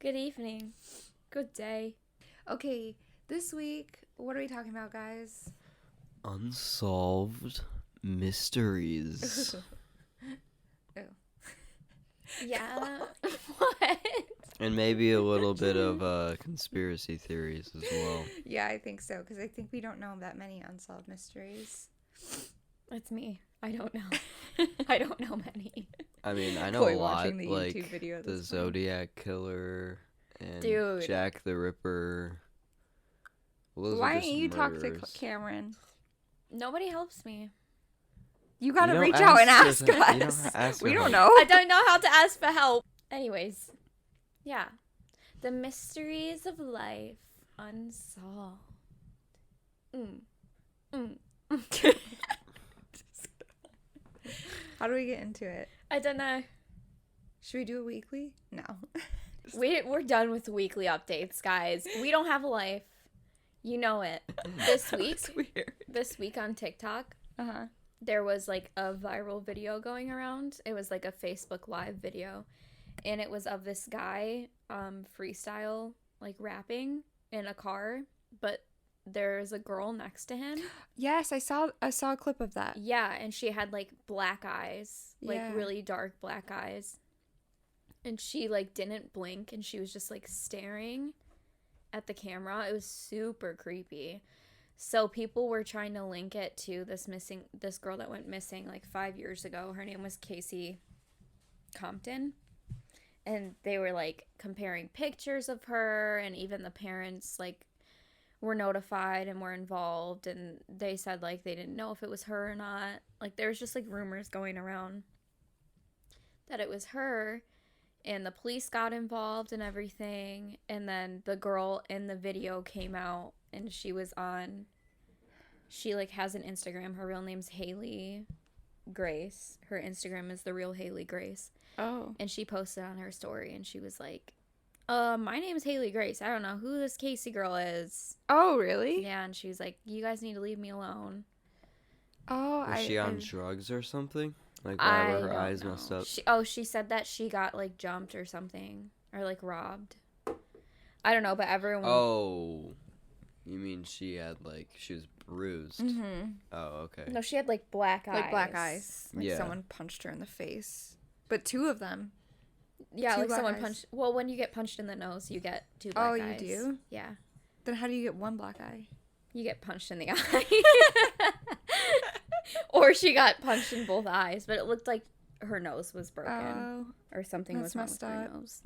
Good evening. Good day. Okay, this week, what are we talking about, guys? Unsolved mysteries. Yeah. What? And maybe a little bit of conspiracy theories as well. Yeah, I think so, because I think we don't know that many unsolved mysteries. That's me. I don't know. I don't know many. I mean, I know Boy a lot, watching the like YouTube video the this morning. Zodiac Killer and Dude. Jack the Ripper. Well, those Why are don't just you talk to murderers. Cameron? Nobody helps me. You gotta don't reach out and ask ask for- you don't us. ask We for don't help. know. I don't know how to ask for help. Anyways, yeah. The mysteries of life unsolved. How do we get into it? I don't know. Should we do it weekly? No. We're done with weekly updates, guys. We don't have a life. You know it. This week, That's weird. this week on TikTok, Uh-huh. there was like a viral video going around. It was like a Facebook Live video, and it was of this guy freestyle like rapping in a car, but there's a girl next to him. Yes, I saw a clip of that. Yeah, and she had like black eyes, like Yeah. really dark black eyes. And she like didn't blink, and she was just like staring at the camera. It was super creepy. So people were trying to link it to this girl that went missing like 5 years ago. Her name was Casey Compton. And they were like comparing pictures of her, and even the parents like were notified and were involved, and they said like they didn't know if it was her or not. Like there was just like rumors going around that it was her, and the police got involved and everything. And then the girl in the video came out, and she like has an Instagram. Her real name's Haley Grace. Her Instagram is the real Haley Grace. Oh. And she posted on her story, and she was like, my name's Haley Grace. I don't know who this Casey girl is. Oh, really? Yeah, and she was like, you guys need to leave me alone. Oh, Was she on drugs or something? Like, why I were her don't eyes know. messed up? She said that she got like jumped or something, or like robbed. I don't know, but everyone. Oh, you mean she was bruised? Mm-hmm. Oh, okay. No, she had like black eyes. Like black eyes. Like Yeah. someone punched her in the face. But two of them. Yeah, Two like black someone eyes. punched. Well, when you get punched in the nose, you get two black Oh, eyes. you do? Yeah, Then how do you get one black eye? you get punched in the eye. Or she got punched in both eyes, but it looked like her nose was broken Oh. or something that's was wrong messed with her up. nose.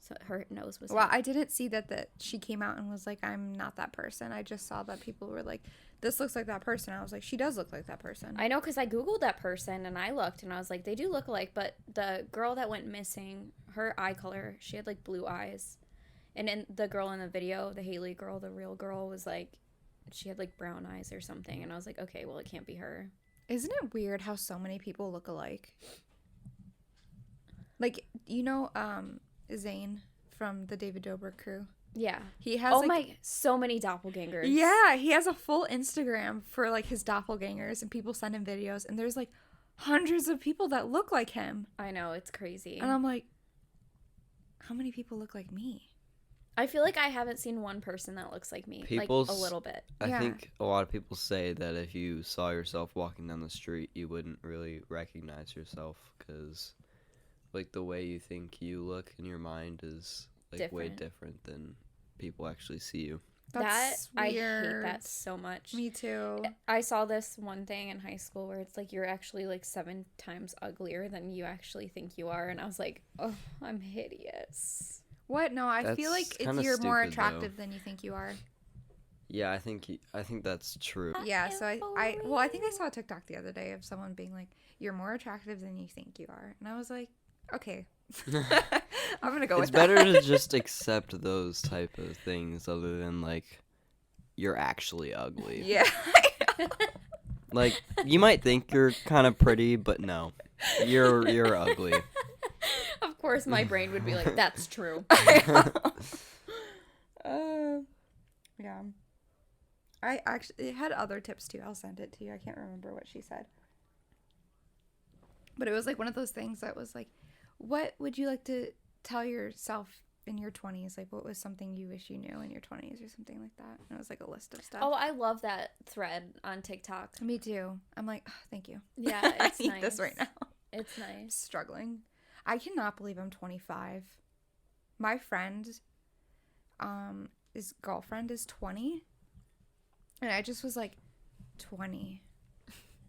So her nose was. Well, I didn't see that she came out and was like, I'm not that person. I just saw that people were like, this looks like that person. I was like, she does look like that person. I know, because I Googled that person and I looked and I was like, they do look alike, but the girl that went missing, her eye color, she had like blue eyes. And then the girl in the video, the Haley girl, the real girl, was like, she had like brown eyes or something. And I was like, okay, well, it can't be her. Isn't it weird how so many people look alike? Like, you know, Zayn from the David Dobrik crew? Yeah. He has So many doppelgangers. Yeah, he has a full Instagram for like his doppelgangers, and people send him videos, and there's like hundreds of people that look like him. I know, it's crazy. And I'm like, how many people look like me? I feel like I haven't seen one person that looks like me. Like, a little bit. I Yeah. think a lot of people say that if you saw yourself walking down the street, you wouldn't really recognize yourself because, like, the way you think you look in your mind is like way different than people actually see you. That's I weird. hate that so much. Me too. I saw this one thing in high school where it's like you're actually like 7 times uglier than you actually think you are, and I think like, oh, I'm hideous. What? No, I feel That's like kinda you're more stupid, attractive than you think you are. Yeah, I think that's true. Yeah, so I think I saw a TikTok the other day of someone being like, you're more attractive than you think you are. And I was like, okay. I'm going to go It's with that. better to just accept those type of things other than like you're actually ugly. Yeah. Like you might think you're kind of pretty, but no, you're ugly. Of course, my brain would be like, that's true. Yeah. I actually, it had other tips too. I'll send it to you. I can't remember what she said. But it was like one of those things that was like, what would you like to tell yourself in your 20s, like, what was something you wish you knew in your 20s or something like that? And it was, like, a list of stuff. Oh, I love that thread on TikTok. Me too. I'm like, oh, thank you. Yeah, I it's need nice. this right now. It's I'm nice. struggling. I cannot believe I'm 25. My friend, his girlfriend is 20. And I just was like, 20.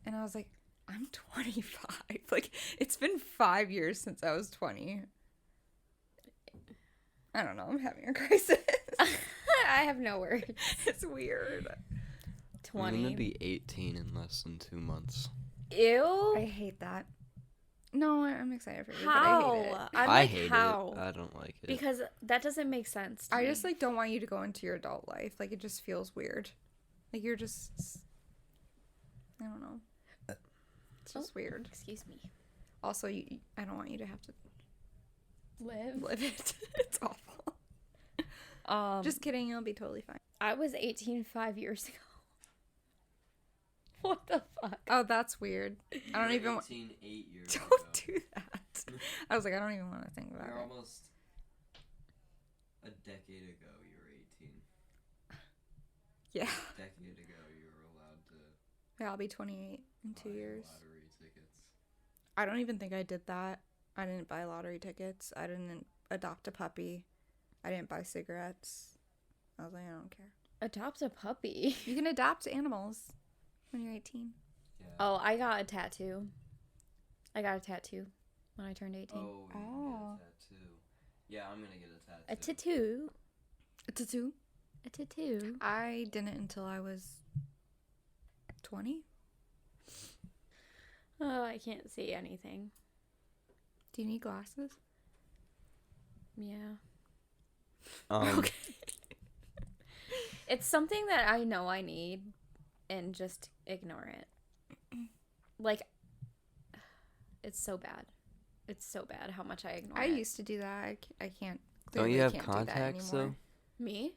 And I was like, I'm 25. Like, it's been 5 years since I was 20. I don't know. I'm having a crisis. I have no words. It's weird. 20. I'm going to be 18 in less than 2 months. Ew. I hate that. No, I'm excited for you, How? but I hate it. I'm I like, hate how? it. I don't like it. Because that doesn't make sense to I me. just, like, don't want you to go into your adult life. Like, it just feels weird. Like, you're just... I don't know. It's just weird. Excuse me. Also, I don't want you to have to Live. it. It's awful. Just kidding. You'll be totally fine. I was 18 5 years ago. What the fuck? Oh, that's weird. I don't even... 18 8 years Don't do that. I was like, I don't even want to think about You're it. almost a decade ago. You were 18. Yeah. A decade ago, you were allowed to Yeah, I'll be 28 in 2 buy years. lottery tickets. I don't even think I did that. I didn't buy lottery tickets. I didn't adopt a puppy. I didn't buy cigarettes. I was like, I don't care. Adopt a puppy. You can adopt animals when you're 18. Yeah. Oh, I got a tattoo. I got a tattoo when I turned 18. Oh, you Oh. get a tattoo. Yeah, I'm gonna get a tattoo. A tattoo. A tattoo? A tattoo. I didn't until I was 20. Oh, I can't see anything. Do you need glasses? Yeah. Okay. It's something that I know I need and just ignore it. Like, it's so bad. It's so bad how much I ignore I it. used to do that. I can't. Don't you clearly have can't do that contacts anymore. Me?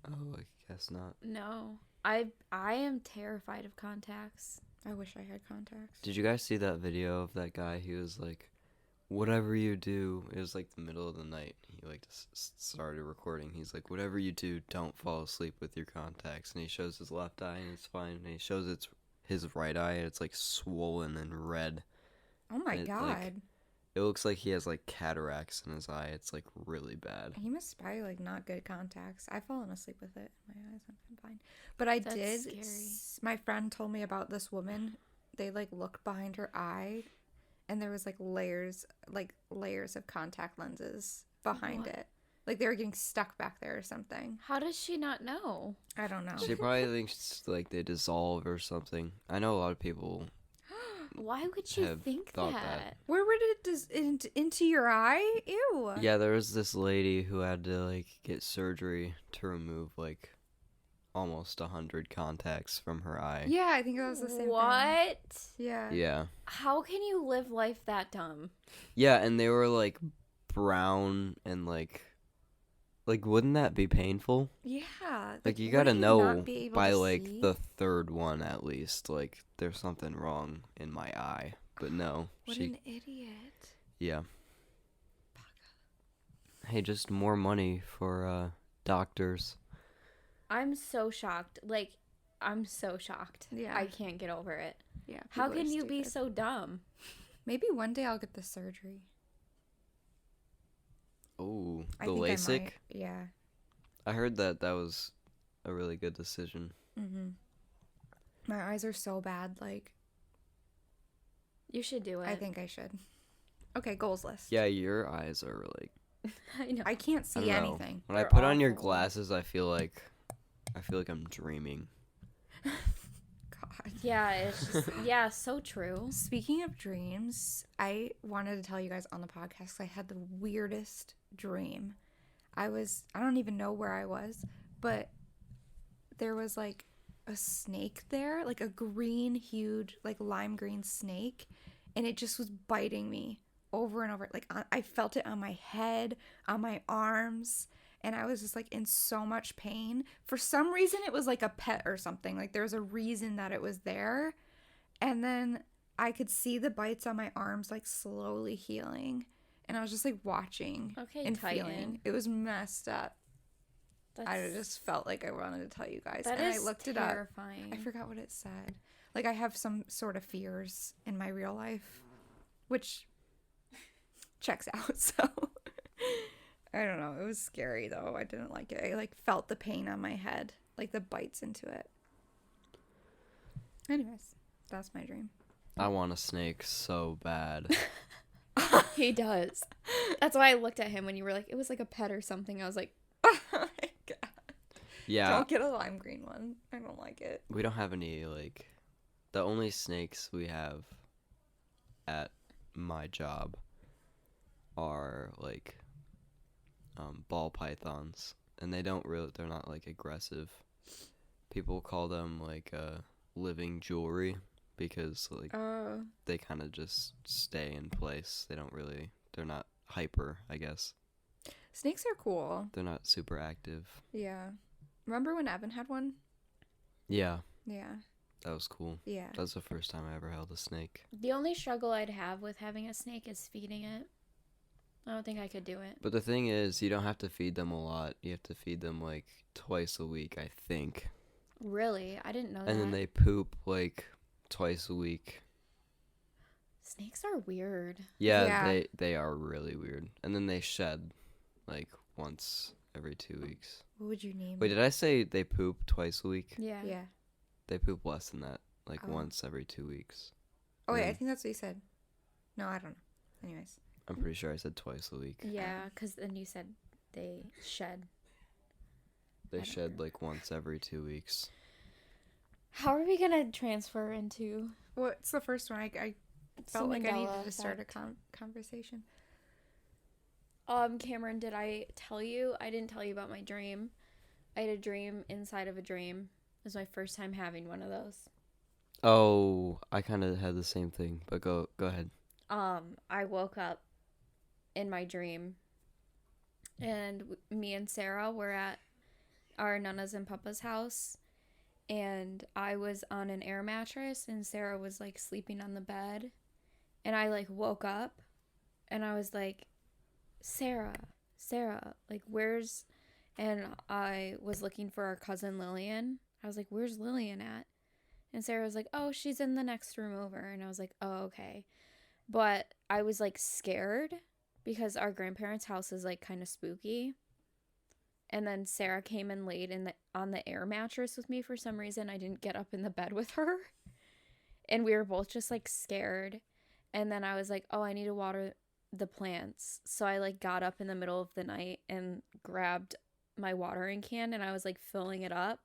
Oh, I guess not. No. I am terrified of contacts. I wish I had contacts. Did you guys see that video of that guy? He was like, whatever you do, it was like the middle of the night. He like started recording. He's like, whatever you do, don't fall asleep with your contacts. And he shows his left eye and it's fine. And he shows his right eye and it's like swollen and red. Oh my And god. It looks like he has like cataracts in his eye. It's like really bad. He must buy like not good contacts. I've fallen asleep with it. My eyes have been fine. But I That's did. scary. My friend told me about this woman. They like looked behind her eye, and there was like layers of contact lenses behind What? it. Like they were getting stuck back there or something. How does she not know? I don't know. She probably thinks like they dissolve or something. I know a lot of people. Why would you Have think thought that? that. Where would it into your eye? Ew. Yeah, there was this lady who had to like get surgery to remove like almost 100 contacts from her eye. Yeah, I think that was the same thing. What? Yeah. Yeah. How can you live life that dumb? Yeah, and they were like brown and like wouldn't that be painful? Yeah. Like you wouldn't gotta you know not be able by to like see? the third one at least. Like there's something wrong in my eye. But no, What an idiot. yeah. Hey, just more money for doctors. I'm so shocked. Like, I'm so shocked. Yeah. I can't get over it. Yeah. How people are can you be stupid. so dumb? Maybe one day I'll get the surgery. Oh, I the think LASIK. I might. Yeah. I heard that was a really good decision. Mm-hmm. My eyes are so bad. Like, You should do it. I think I should. Okay, goals list. Yeah, your eyes are like I know. I can't I see don't know. anything. When I They're put on your awful. glasses, I feel like I'm dreaming. God. Yeah, it's just, yeah, so true. Speaking of dreams, I wanted to tell you guys on the podcast 'cause I had the weirdest dream. I don't even know where I was, but there was like a snake there, like a green, huge, like lime green snake, and it just was biting me over and over. Like I felt it on my head, on my arms, and I was just like in so much pain. For some reason, it was like a pet or something. Like there was a reason that it was there. And then I could see the bites on my arms like slowly healing. and I was just like watching and feeling. It was messed up. I just felt like I wanted to tell you guys. That and is I looked terrifying. it up. I forgot what it said. Like, I have some sort of fears in my real life, which checks out. So I don't know. It was scary though. I didn't like it. I like felt the pain on my head, like the bites into it. Anyways, that's my dream. I want a snake so bad. He does. That's why I looked at him when you were like, it was like a pet or something. I was like, Oh my god. Yeah. Don't get a lime green one. I don't like it. We don't have any, like, the only snakes we have at my job are, like, ball pythons. And they're not, like, aggressive. People call them, like, living jewelry because, like, they kind of just stay in place. They're not hyper, I guess. Snakes are cool. They're not super active. Yeah. Remember when Evan had one? Yeah. Yeah. That was cool. Yeah. That was the first time I ever held a snake. the only struggle I'd have with having a snake is feeding it. I don't think I could do it. But the thing is, you don't have to feed them a lot. You have to feed them, like, twice a week, I think. Really? I didn't know that. And then they poop, like, twice a week. Snakes are weird. Yeah. They are really weird. And then they shed, like, once every 2 weeks. What would you name Wait, it? did I say they poop twice a week? Yeah. Yeah. They poop less than that, like, Oh. once every 2 weeks. Oh, wait, Yeah. I think that's what you said. No, I don't know. Anyways. I'm pretty sure I said twice a week. Yeah, because then you said they shed. They I don't shed, know. like, once every 2 weeks. How are we going to transfer into What's the first one? I some felt like I Mandela needed to start a effect? conversation. Cameron, did I tell you? I didn't tell you about my dream. I had a dream inside of a dream. It was my first time having one of those. Oh, I kind of had the same thing, but go ahead. I woke up in my dream, and me and Sarah were at our Nana's and Papa's house, and I was on an air mattress, and Sarah was, like, sleeping on the bed, and I, like, woke up, and I was like, Sarah, like, where's, and I was looking for our cousin Lillian. I was like, where's Lillian at? And Sarah was like, oh, she's in the next room over, and I was like, oh, okay. But I was, like, scared because our grandparents' house is, like, kind of spooky. And then Sarah came and laid on the air mattress with me for some reason. I didn't get up in the bed with her. And we were both just, like, scared. And then I was like, oh, I need to water the plants. So I, like, got up in the middle of the night and grabbed my watering can, and I was, like, filling it up.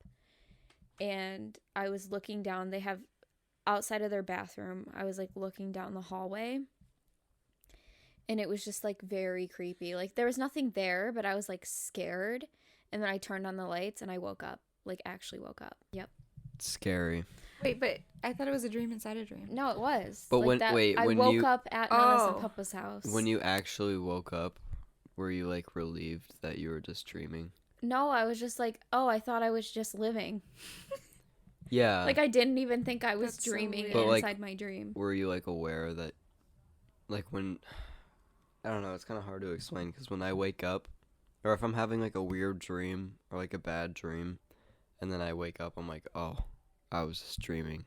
And I was looking down. They have outside of their bathroom. I was, like, looking down the hallway. And it was just, like, very creepy. Like, there was nothing there, but I was, like, scared. And then I turned on the lights and I woke up. Like, actually woke up. Yep. Scary. Wait, but I thought it was a dream inside a dream. No, it was. But like I woke up at Nana's and Papa's house. When you actually woke up, were you, like, relieved that you were just dreaming? No, I was just like, oh, I thought I was just living. Yeah. Like, I didn't even think I was That's so dreaming weird. But, like, inside my dream. were you, like, aware that, like, when, I don't know, it's kind of hard to explain, because when I wake up, or if I'm having, like, a weird dream, or, like, a bad dream, and then I wake up, I'm like, oh, I was just dreaming.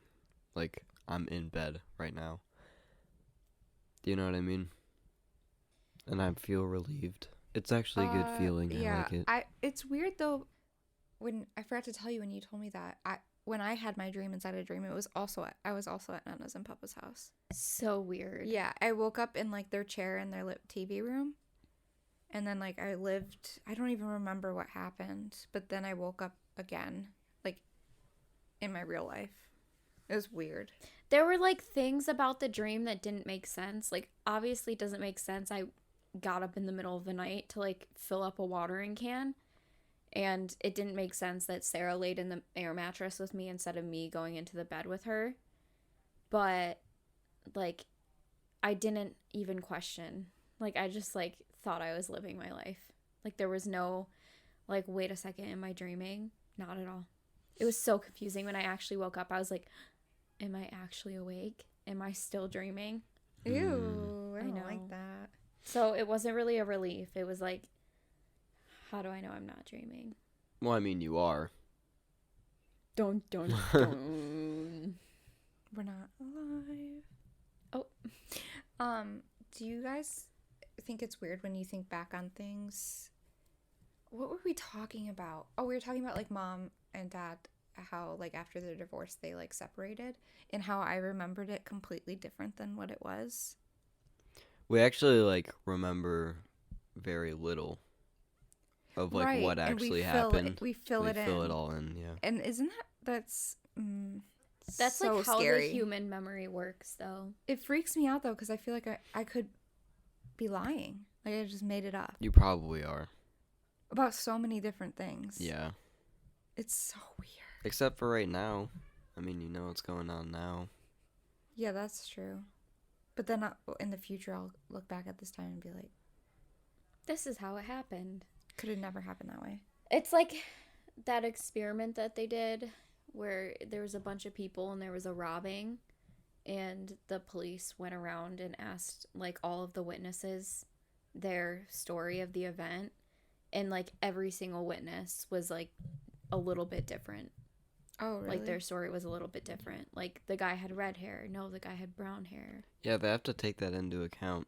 Like, I'm in bed right now. Do you know what I mean? And I feel relieved. It's actually a good feeling. Yeah, I like it. It's weird though. When I forgot to tell you when you told me that, when I had my dream inside a dream, I was also at Nana's and Papa's house. So weird. Yeah, I woke up in, like, their chair in their TV room, and then, like, I don't even remember what happened, but then I woke up again, like, in my real life. It was weird. There were, like, things about the dream that didn't make sense. Like, obviously it doesn't make sense. I got up in the middle of the night to, like, fill up a watering can, and it didn't make sense that Sarah laid in the air mattress with me instead of me going into the bed with her. But, like, I didn't even question. Like, I just, like, thought I was living my life. Like, there was no, like, wait a second, am I dreaming? Not at all. It was so confusing. When I actually woke up, I was like, am I actually awake? Am I still dreaming? Ew, I don't know. like that. So it wasn't really a relief. It was like, how do I know I'm not dreaming? Well, I mean, you are. Don't. We're not alive. Oh. Do you guys think it's weird when you think back on things? What were we talking about? Oh, we were talking about like mom and dad, how like after their divorce they like separated, and how I remembered it completely different than what it was. We actually like remember very little of like Right, what and actually we happened. We fill it it in. all in, yeah. And isn't that's So like how scary. the human memory works, though. It freaks me out though, because I feel like I could be lying. Like I just made it up You probably are. about so many different things. Yeah. It's so weird. Except for right now. I mean, you know what's going on now. Yeah, that's true. But then in the future, I'll look back at this time and be like, This is how it happened. could have never happened that way. It's like that experiment that they did where there was a bunch of people and there was a robbing, and the police went around and asked like all of the witnesses their story of the event, and like every single witness was like a little bit different. Oh, really? Like their story was a little bit different. Like the guy had red hair. No, the guy had brown hair. Yeah, they have to take that into account.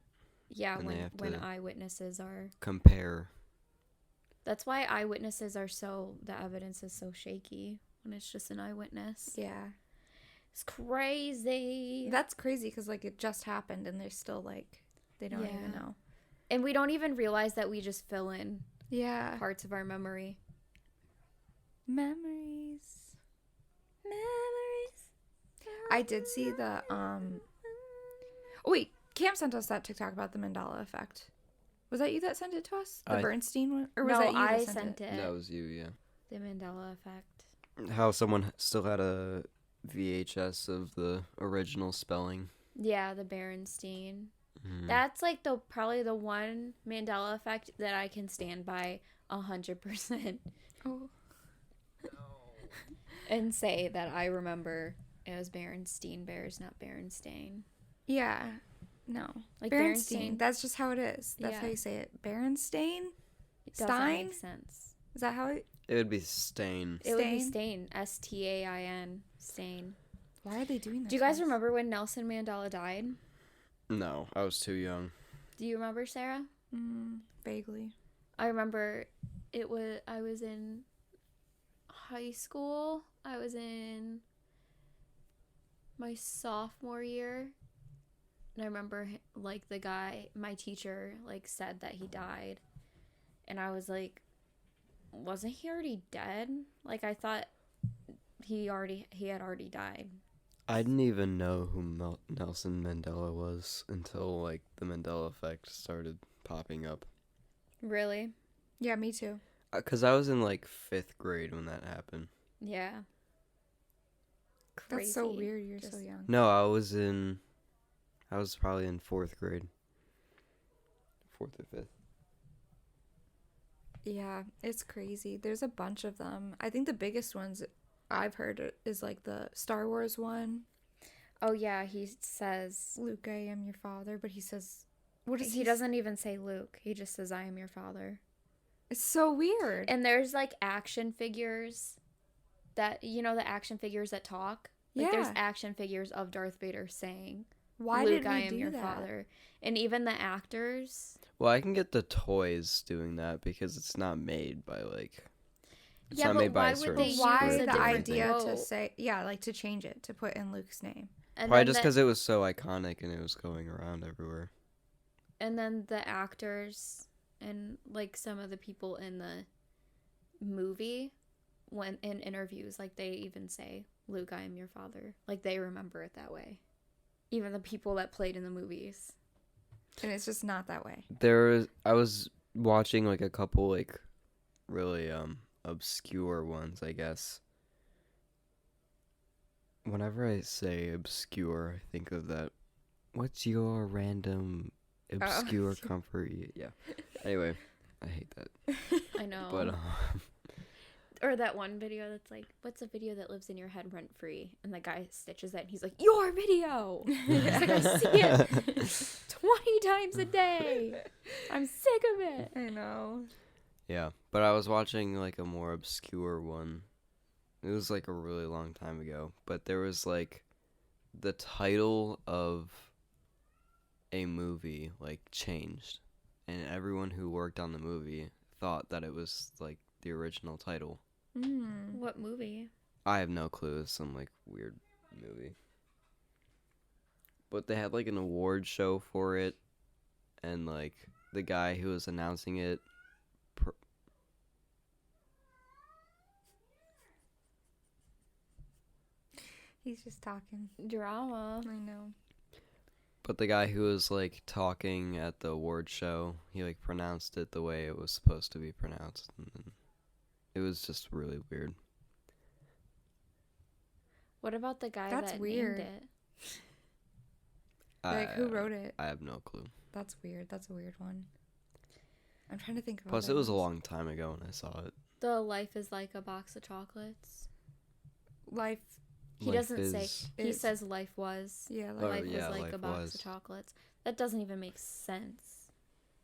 Yeah, And they have when to eyewitnesses are. Compare. That's why eyewitnesses are so. The evidence is so shaky when it's just an eyewitness. Yeah. It's crazy. That's crazy because, like, it just happened and they're still, like, they don't even know. And we don't even realize that we just fill in Yeah. parts of our memory. Memories. I did see the, Oh, wait. Cam sent us that TikTok about the Mandela effect. Was that you that sent it to us? The Bernstein one? Or was No, that you I that sent it. That was you, yeah. The Mandela effect. How someone still had a VHS of the original spelling. Yeah, the Berenstein. Mm. That's like probably the one Mandela effect that I can stand by 100%. Oh. And say that I remember it was Berenstein Bears, not Berenstain. Yeah. No. Like Berenstain. That's just how it is. That's how you say it. Berenstain? It doesn't Stein? make sense. Is that how it... It would be Stain. It would be Stain. Stain. Stain. Why are they doing that? Do you guys remember when Nelson Mandela died? No, I was too young. Do you remember, Sarah? Vaguely. I remember I was in high school. I was in my sophomore year. And I remember, like, my teacher, like, said that he died. And I was like, wasn't he already dead? Like, I thought he had already died. I didn't even know who Nelson Mandela was until, like, the Mandela effect started popping up. Really? Yeah, me too. Because I was in, like, 5th grade when that happened. Yeah. That's so Crazy. weird. You're so young. No, I was probably in 4th grade. 4th or 5th. Yeah, it's crazy. There's a bunch of them. I think the biggest ones I've heard is like the Star Wars one. Oh, yeah, he says... Luke, I am your father, but he says... What is he doesn't even say Luke. He just says, I am your father. It's so weird. And there's, like, action figures that... You know the action figures that talk? Like, there's action figures of Darth Vader saying... Why Luke, did we I am do your that? father. And even the actors. Well, I can get the toys doing that because it's not made by, like... It's Yeah, not but made by why a would certain they use Why a the different idea quote? to say... Yeah, like to change it, to put in Luke's name. And Probably then just because it was so iconic and it was going around everywhere. And then the actors and, like, some of the people in the movie, when in interviews, like, they even say, Luke, I am your father. Like, they remember it that way. Even the people that played in the movies. And it's just not that way. I was watching, like, a couple, like, really, obscure ones, I guess. Whenever I say obscure, I think of that. What's your random obscure comfort? Yeah. Anyway, I hate that. I know. But Or that one video that's like, what's a video that lives in your head rent free? And the guy stitches it and he's like, your video! He's like, I see it. 20 times a day. I'm sick of it. I know. Yeah, but I was watching like a more obscure one. It was like a really long time ago, but there was like the title of a movie like changed, and everyone who worked on the movie thought that it was like the original title. What movie? I have no clue. It's some like weird movie. But they had like an award show for it, and like the guy who was announcing it He's just talking. Drama. I know. But the guy who was like talking at the award show, he like pronounced it the way it was supposed to be pronounced, and it was just really weird. What about the guy That's that weird. named it? Like, who wrote it? I have no clue. That's weird. That's a weird one. I'm trying to think of. Plus, other it was a ones. long time ago when I saw it. The Life is Like a Box of Chocolates. Life. He Life doesn't say. is- He is- says life was. Yeah. Oh, Life yeah, was like a life box was. of chocolates. That doesn't even make sense.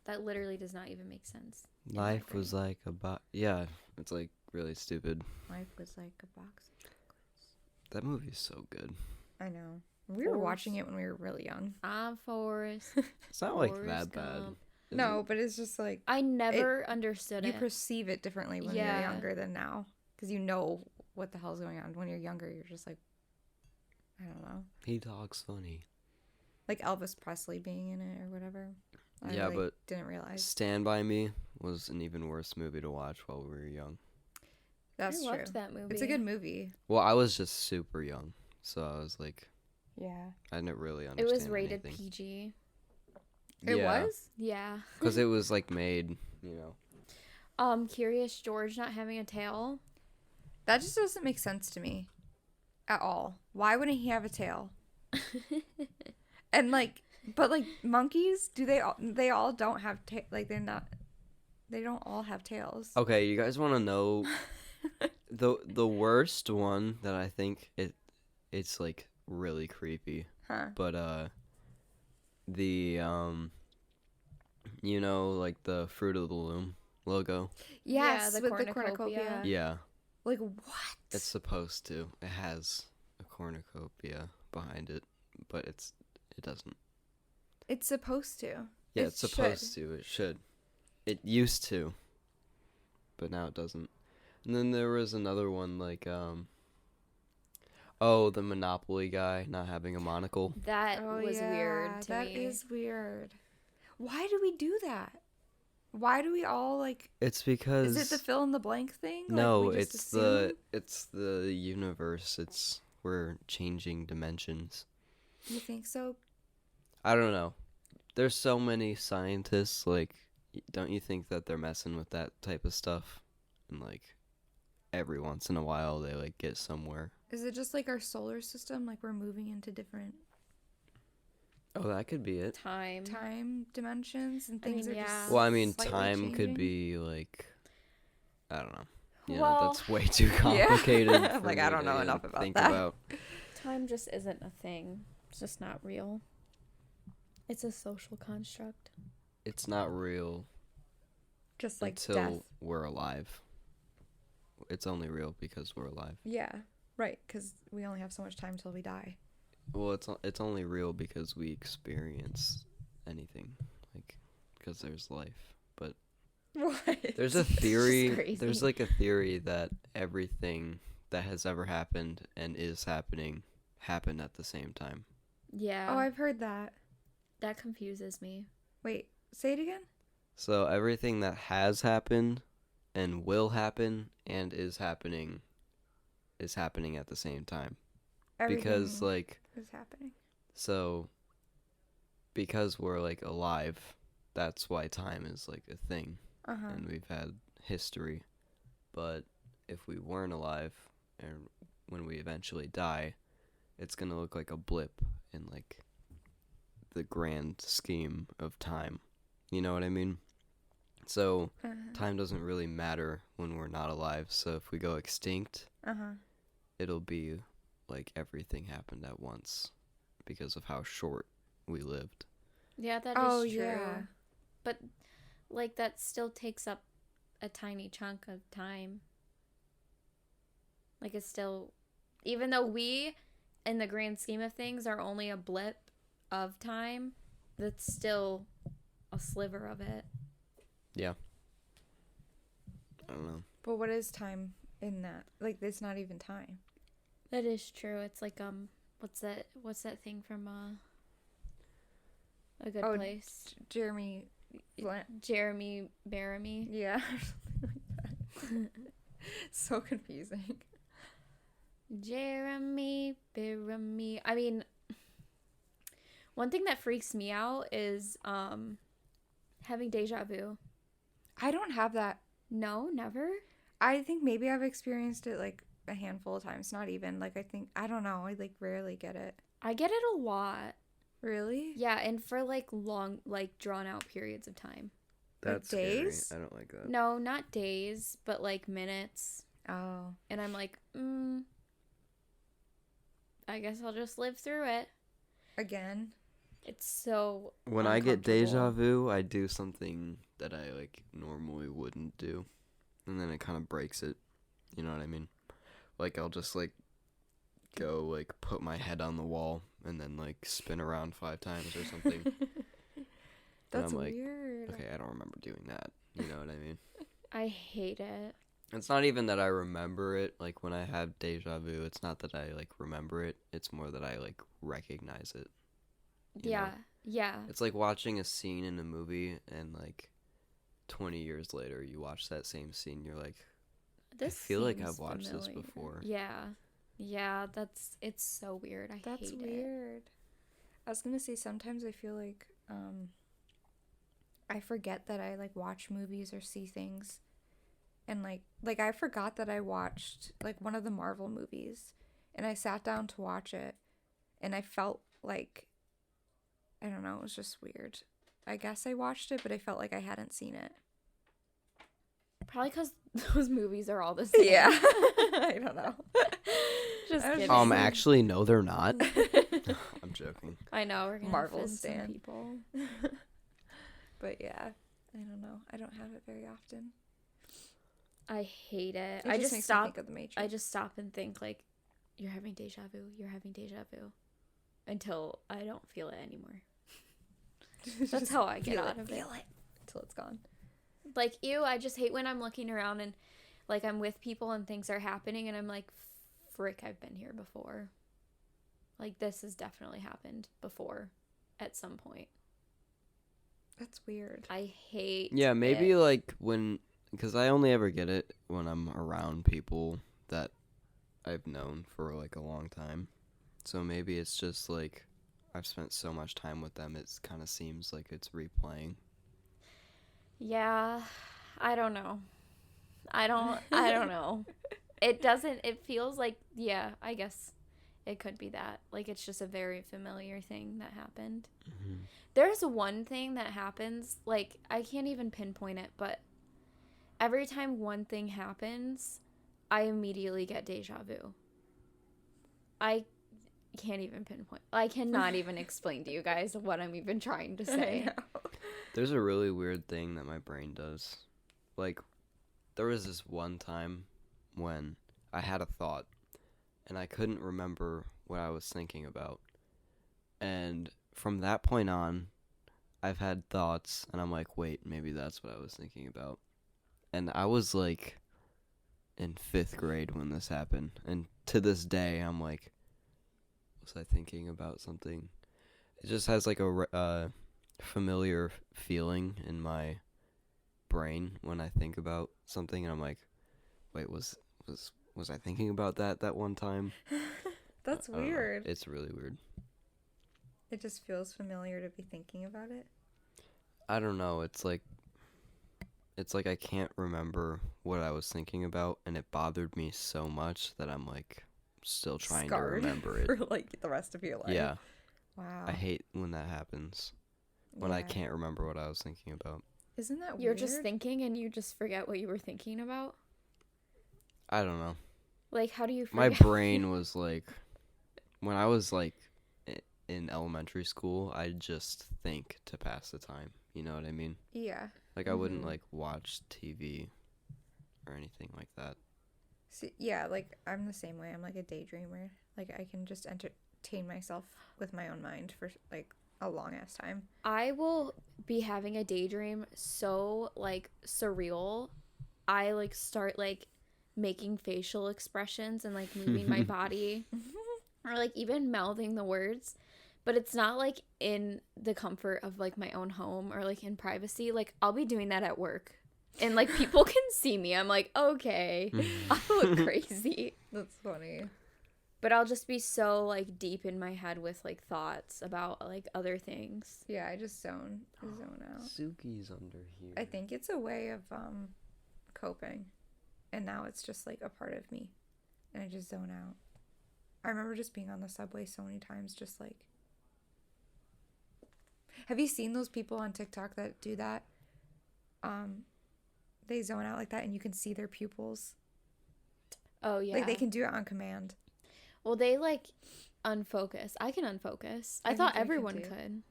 That literally does not even make sense. in my Life was brain. like a yeah, it's like really stupid. Life was like a box of chocolates. That movie's so good. I know. We were watching it when we were really young. I'm Forrest. It's not like Forrest that bad. Gump. is No, it? but it's just like I never understood you it. perceive it differently when Yeah. you're younger than now, because you know what the hell's going on. When you're younger, you're just like, I don't know, He talks funny. like Elvis Presley being in it or whatever. I Yeah, really but didn't realize. Stand By Me was an even worse movie to watch while we were young. That's I true. loved that movie. It's a good movie. Well, I was just super young, so I was like, Yeah. I didn't really It understand was rated anything. PG. It was? Yeah. Because it was like made, you know. Curious George not having a tail. That just doesn't make sense to me at all. Why wouldn't he have a tail? And like, but like monkeys, they all don't have like they don't all have tails. Okay, you guys want to know the worst one that I think it's like really creepy. Huh. But the you know, like the Fruit of the Loom logo. Yes, the with the cornucopia. cornucopia. Yeah, Like what? it's supposed to. It has a cornucopia behind it, but it doesn't. It's supposed to. Yeah, It it's supposed to. It should. It used to, but now it doesn't. And then there was another one like oh, the Monopoly guy not having a monocle. That was weird to That me. is weird. Why do we do that? Why do we all like? It's because Is it the fill in the blank thing? Like, no, we just it's assume? it's the universe. We're changing dimensions. You think so? I don't know. There's so many scientists. Like, don't you think that they're messing with that type of stuff? And like, every once in a while, they like get somewhere. Is it just like our solar system? Like we're moving into different Oh, that could be it. time dimensions and I things mean, are yeah. just Well, I mean, slightly time changing? could be like, I don't know. Yeah, Well, that's way too complicated. Yeah. for Like, me I don't to know even enough about think that. about. Time just isn't a thing. It's just not real. It's a social construct. It's not real just like until death. we're alive. It's only real because we're alive. Yeah, right. Because we only have so much time till we die. Well, it's only real because we experience anything, like because there's life. But What? there's a It's just theory. crazy. There's like a theory that everything that has ever happened and is happening happened at the same time. Yeah. Oh, I've heard that. That confuses me. Wait, say it again. So everything that has happened and will happen and is happening at the same time. Because Everything like is happening. so because we're like alive, that's why time is like a thing. And we've had history. But if we weren't alive and when we eventually die, it's going to look like a blip in like the grand scheme of time. You know what I mean? So time doesn't really matter when we're not alive. So if we go extinct, it'll be like everything happened at once because of how short we lived. Yeah, that is true. Yeah. But, like, that still takes up a tiny chunk of time. Like, it's still... Even though we, in the grand scheme of things, are only a blip of time, that's still a sliver of it. Yeah. I don't know. But what is time in that? Like, it's not even time. That is true. It's like, what's that thing from, A Good Place? Jeremy Baramy. Yeah. So confusing. Jeremy Baramy. I mean, one thing that freaks me out is having deja vu. I don't have that. No, never. I think maybe I've experienced it like a handful of times. Not even. Like, I don't know. I like rarely get it. I get it a lot. Really? Yeah, and for like long, like drawn out periods of time. That's like days? Scary. I don't like that. No, not days, but like minutes. Oh. And I'm like, I guess I'll just live through it. Again? It's so When I get deja vu, I do something that I like normally wouldn't do. And then it kind of breaks it. You know what I mean? Like, I'll just like go like put my head on the wall and then like spin around 5 times or something. That's like, weird. Okay, I don't remember doing that. You know what I mean? I hate it. It's not even that I remember it. Like, when I have deja vu, it's not that I like remember it. It's more that I like recognize it. Yeah. Know? Yeah. It's like watching a scene in a movie and like 20 years later you watch that same scene, you're like, I feel like I've watched this before. Yeah. Yeah, it's so weird. I hate it. That's weird. I was gonna say, sometimes I feel like I forget that I like watch movies or see things, and like I forgot that I watched like one of the Marvel movies, and I sat down to watch it, and I felt like, I don't know, it was just weird. I guess I watched it, but I felt like I hadn't seen it. Probably because those movies are all the same. Yeah. I don't know. Just kidding. Actually, no, they're not. I'm joking. I know, we're gonna Marvel offend some stan. people. But yeah, I don't know. I don't have it very often. I hate it. It just makes me think of the Matrix. I just stop and think like, you're having deja vu. You're having deja vu, until I don't feel it anymore. That's how I get out of it. Feel it until it's gone. Like, ew, I just hate when I'm looking around and like I'm with people and things are happening and I'm like, frick, I've been here before. Like, this has definitely happened before at some point. That's weird. I hate Yeah, maybe it. like when, because I only ever get it when I'm around people that I've known for like a long time. So maybe it's just like I've spent so much time with them, it kind of seems like it's replaying. Yeah, I don't know. I don't know. It feels like, yeah, I guess it could be that. Like, it's just a very familiar thing that happened. Mm-hmm. There's one thing that happens, like, I can't even pinpoint it, but every time one thing happens, I immediately get deja vu. I can't even pinpoint. I cannot even explain to you guys what I'm even trying to say. There's a really weird thing that my brain does. Like, there was this one time when I had a thought, and I couldn't remember what I was thinking about. And from that point on, I've had thoughts, and I'm like, wait, maybe that's what I was thinking about. And I was, like, in 5th grade when this happened. And to this day, I'm like, was I thinking about something? It just has, like, a familiar feeling in my brain when I think about something, and I'm like, wait, was I thinking about that one time? That's weird. It's really weird. It just feels familiar to be thinking about it. I don't know. It's like I can't remember what I was thinking about, and it bothered me so much that I'm like still trying to remember it for like the rest of your life. Yeah. Wow. I hate when that happens. When I can't remember what I was thinking about. Isn't that weird? You're just thinking and you just forget what you were thinking about? I don't know. Like, how do you forget? My brain was like, when I was like in elementary school, I'd just think to pass the time. You know what I mean? Yeah. Like, I wouldn't, like, watch TV or anything like that. See, yeah, like, I'm the same way. I'm, like, a daydreamer. Like, I can just entertain myself with my own mind for, like, a long-ass time. I will be having a daydream so, like, surreal. I, like, start, like, making facial expressions and, like, moving my body. Or, like, even mouthing the words. But it's not, like, in the comfort of, like, my own home or, like, in privacy. Like, I'll be doing that at work. And, like, people can see me. I'm like, okay. I look crazy. That's funny. But I'll just be so, like, deep in my head with, like, thoughts about, like, other things. Yeah, I just zone out. Suki's under here. I think it's a way of coping. And now it's just, like, a part of me. And I just zone out. I remember just being on the subway so many times, just, like... Have you seen those people on TikTok that do that? They zone out like that and you can see their pupils. Oh, yeah. Like, they can do it on command. Well, they, like, unfocus. I can unfocus. I think thought I can everyone too. could.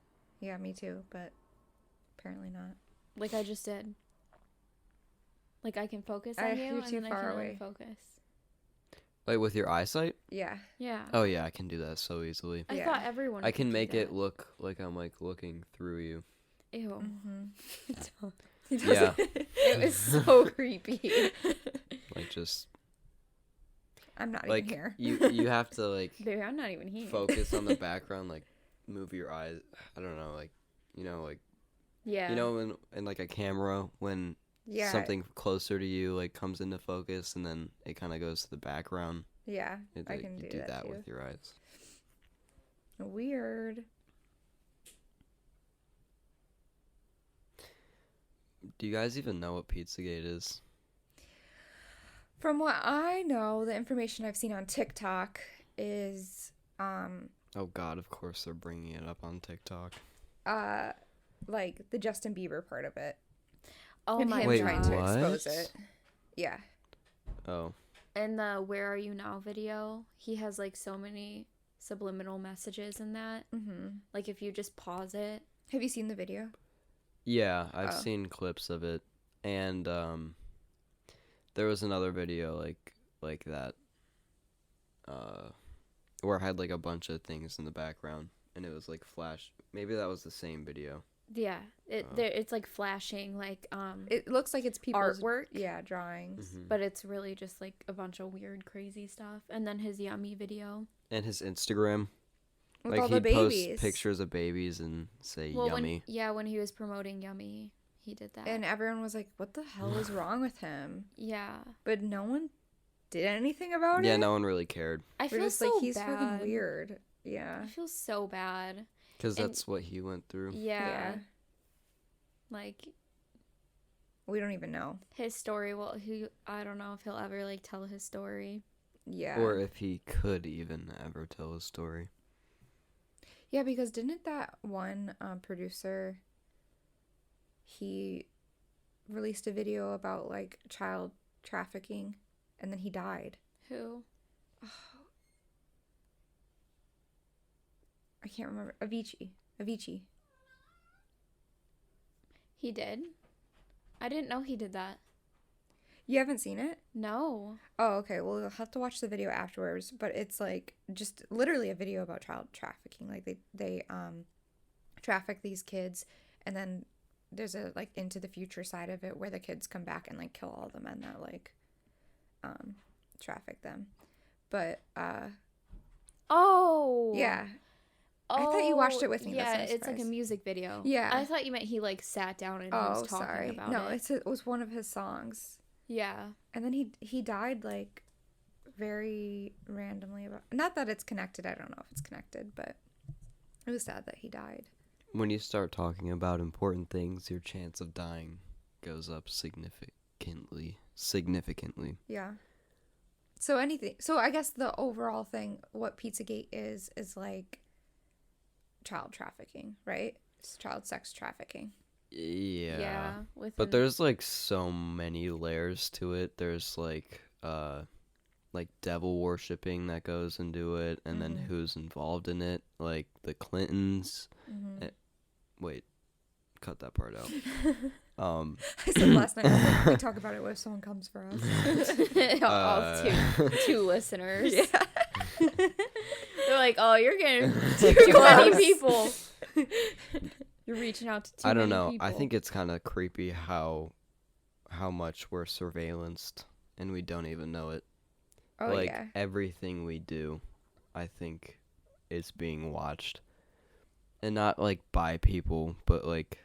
Yeah, me too, but apparently not. Like I just did. Like, I can focus You're on you, and too then I far can away. unfocus. Like, with your eyesight? Yeah. Yeah. Oh, yeah, I can do that so easily. I Yeah. thought everyone I can could do make it that. look like I'm, like, looking through you. Ew. Mm-hmm. Yeah. It was so creepy. Like, just, I'm not like, even here. you have to, like, Baby, I'm not even here. focus on the background, like, move your eyes. I don't know, like, Yeah. you know, in like, a camera, when Yeah. something closer to you, like, comes into focus, and then it kind of goes to the background. Yeah, I Like, can you do that too. with your eyes. Weird. Do you guys even know what Pizzagate is? From what I know, the information I've seen on TikTok is Oh God, of course they're bringing it up on TikTok. like the Justin Bieber part of it. Oh and my him Wait, trying god. to what? expose it. Yeah. Oh. In the Where Are You Now video, he has, like, so many subliminal messages in that. Mm-hmm. Like, if you just pause it. Have you seen the video? Yeah, I've Oh. seen clips of it, and there was another video like that, where I had like a bunch of things in the background, and it was like flash. Maybe that was the same video. Yeah. It's, like, flashing, like, It looks like it's people's artwork. Yeah, drawings. Mhm. But it's really just, like, a bunch of weird, crazy stuff. And then his Yummy video. And his Instagram, With like all he the babies. posts pictures of babies and say Well, yummy. when he was promoting Yummy, he did that. And everyone was like, what the hell is wrong with him? yeah. But no one did anything about Yeah, it. no one really cared, I We're feel just so like, he's bad. fucking weird. Yeah. I feel so bad. because And- that's what he went through. Yeah. Like, We don't even know. his story, well, I don't know if he'll ever, like, tell his story. Yeah. Or if he could even ever tell his story. Yeah, because didn't that one producer, he released a video about, like, child trafficking, and then he died. Who? I can't remember. Avicii. He did? I didn't know he did that. You haven't seen it? No. Oh, okay. Well, you'll have to watch the video afterwards. But it's like just literally a video about child trafficking. Like they traffic these kids, and then there's a like into the future side of it where the kids come back and like kill all the men that like traffic them. But Oh. yeah. I thought you watched it with me. Yeah, That's so it's like a surprised. music video. Yeah. I thought you meant he, like, sat down and he Oh, was talking sorry. about No, it. it was one of his songs. Yeah. And then he died like very randomly about. Not that it's connected. I don't know if it's connected, but it was sad that he died. When you start talking about important things, your chance of dying goes up significantly. Yeah. So I guess the overall thing, what Pizzagate is like child trafficking, right? It's child sex trafficking. Yeah. Yeah. But there's like so many layers to it. There's like like devil worshipping that goes into it, and then who's involved in it, like the Clintons. Wait, cut that part out. I said last night, I was like, we talk about it when someone comes for us. Two listeners. Yeah. They're like, oh, you're getting too many people. You're reaching out to too many people. I don't know. I think it's kind of creepy how much we're surveillanced and we don't even know it. Oh, like, yeah. everything we do, I think, is being watched. And not, like, by people, but, like,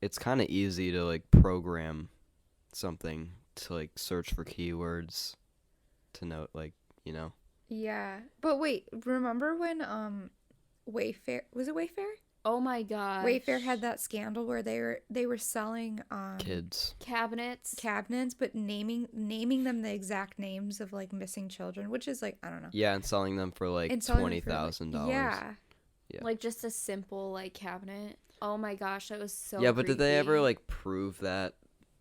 it's kind of easy to, like, program something to, like, search for keywords to know, like, you know. Yeah. But wait, remember when Wayfair, was it Wayfair? Oh my god. Wayfair had that scandal where they were selling Kids. cabinets, but naming them the exact names of like missing children, which is like, I don't know. Yeah, and selling them for like $20,000. Yeah. like just a simple like cabinet. Oh my gosh, that was so Yeah, but did they creepy. ever like prove that?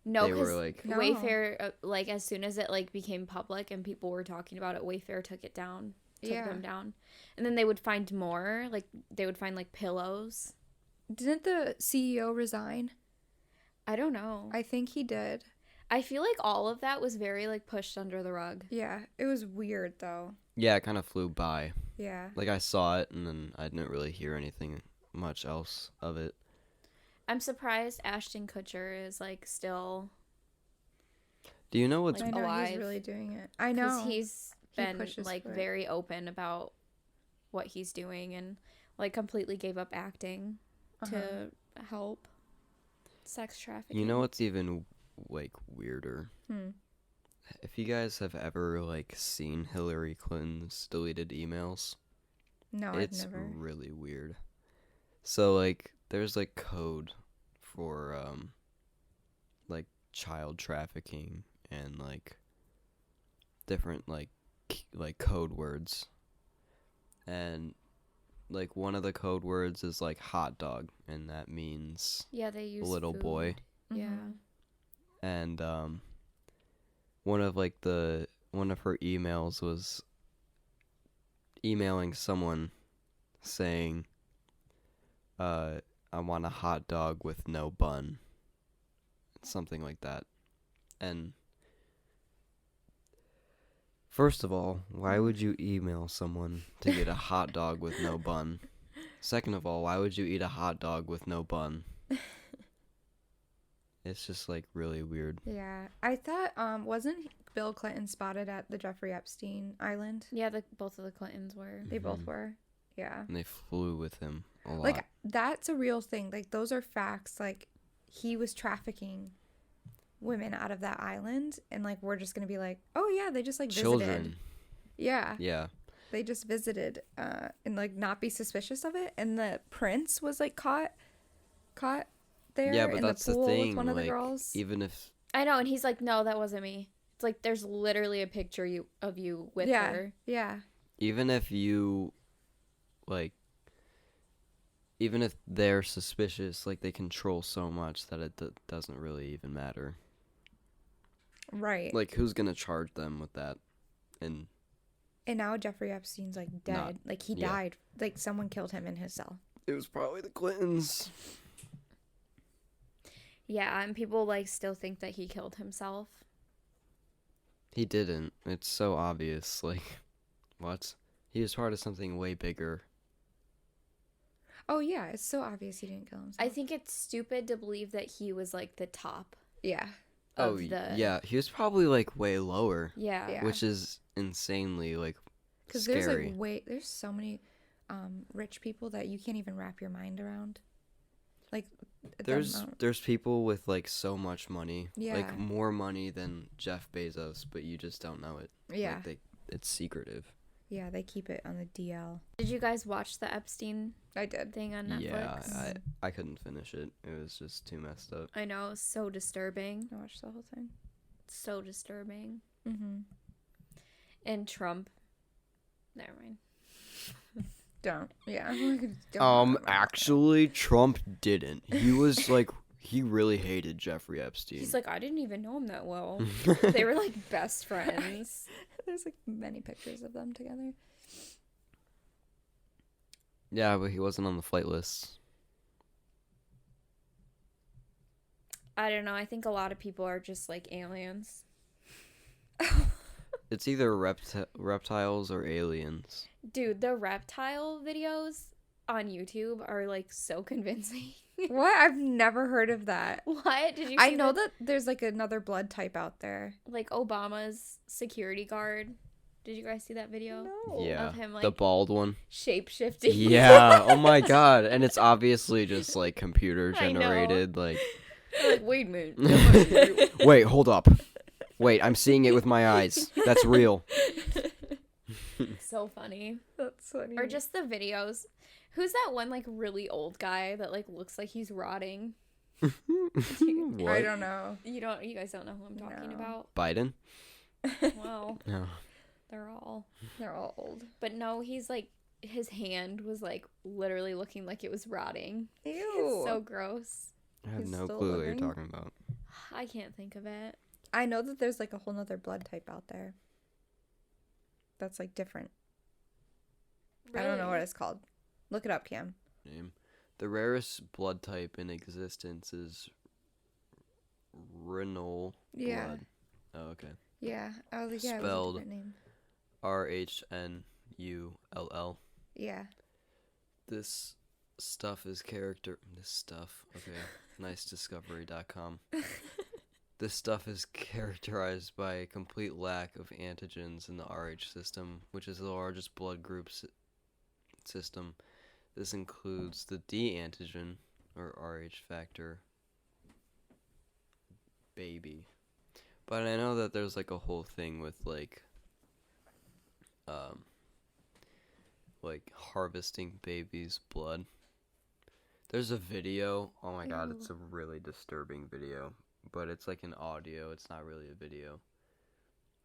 No, they were because like No. Wayfair, like as soon as it like became public and people were talking about it, Wayfair took it down, them down, and then they would find more. Like they would find like pillows. Didn't the CEO resign? I don't know. I think he did. I feel like all of that was very like pushed under the rug. Yeah, it was weird though. Yeah, it kind of flew by. Yeah. Like I saw it and then I didn't really hear anything much else of it. I'm surprised Ashton Kutcher is like still. Do you know what's I know alive. he's really doing it. I know. He's He been pushes like for it. very open about what he's doing and like completely gave up acting to help sex trafficking. You know what's even like weirder? If you guys have ever like seen Hillary Clinton's deleted emails, No, it's I've never. really weird. So like there's like code for like child trafficking and like different like code words. And like one of the code words is like hot dog, and that means Yeah, they use little food. boy. Yeah. And one of her emails was emailing someone saying I want a hot dog with no bun, something like that. And first of all, why would you email someone to get a hot dog with no bun? Second of all, why would you eat a hot dog with no bun? It's just like really weird. Yeah, I thought wasn't Bill Clinton spotted at the Jeffrey Epstein Island? Yeah, both of the Clintons were. They both were. Yeah. And they flew with him a lot. Like that's a real thing. Like those are facts. Like he was trafficking women out of that island, and like we're just gonna be like, oh yeah, they just like visited. Children. Yeah. Yeah. They just visited, and like not be suspicious of it. And the prince was like caught there Yeah, but in that's the the pool thing. with one of the like, girls. even if I know, and he's like, no, that wasn't me. It's like there's literally a picture of you with her. Yeah. even if you like even if they're suspicious, like they control so much that it doesn't really even matter. Right. Like who's gonna charge them with that? And now Jeffrey Epstein's like dead. Not- like he yeah. died. Like someone killed him in his cell. it was probably the Clintons. Yeah, and people like still think that he killed himself. He didn't. It's so obvious. Like, what? He was part of something way bigger. Oh yeah, it's so obvious he didn't kill himself. I think it's stupid to believe that he was like the top Yeah. of the. Yeah. He was probably like way lower, Yeah. Yeah. which is insanely like Because scary. there's so many rich people that you can't even wrap your mind around. Like There's people with like so much money, Yeah. like more money than Jeff Bezos, but you just don't know it. Yeah. Like it's secretive. Yeah, they keep it on the DL. Did you guys watch the Epstein I did. thing on Netflix? Yeah, I couldn't finish it. It was just too messed up. I know, it's so disturbing. I watched the whole thing. So disturbing. Mm-hmm. And Trump. Never mind. Don't. Yeah. Don't. Actually, Trump didn't. He was like, he really hated Jeffrey Epstein. He's like, I didn't even know him that well. They were like best friends. There's like many pictures of them together. Yeah, but he wasn't on the flight list. I don't know. I think a lot of people are just like aliens. It's either reptiles or aliens. Dude, the reptile videos on YouTube are like so convincing. What? I've never heard of that. What? Did you see I know that there's like another blood type out there. like Obama's security guard. Did you guys see that video? No. Yeah, Of him like the bald one. shape-shifting. Yeah. Oh my god. And it's obviously just like computer I know. generated. Like, Like, wait a minute. wait, hold up. Wait, I'm seeing it with my eyes. That's real. So funny. That's funny. Or just the videos. Who's that one like really old guy that like looks like he's rotting? I What? don't know. You guys don't know who I'm talking No. about? Biden? Well, No. they're all. They're all old. But no, he's like his hand was like literally looking like it was rotting. Ew. It's so gross. I have He's no still clue what you're living? talking about. I can't think of it. I know that there's like a whole nother blood type out there. That's like different. I don't know what it's called. Look it up, Cam. Name. The rarest blood type in existence is renal Yeah. blood. Oh, okay. Yeah. I was like, yeah, Spelled it was a different name. RHNULL. Yeah. This stuff is okay. Nicediscovery.com. This stuff is characterized by a complete lack of antigens in the Rh system, which is the largest blood group system. This includes the D antigen, or Rh factor, baby. But I know that there's like a whole thing with like harvesting babies' blood. There's a video. Oh my god, it's a really disturbing video. But it's like an audio, it's not really a video.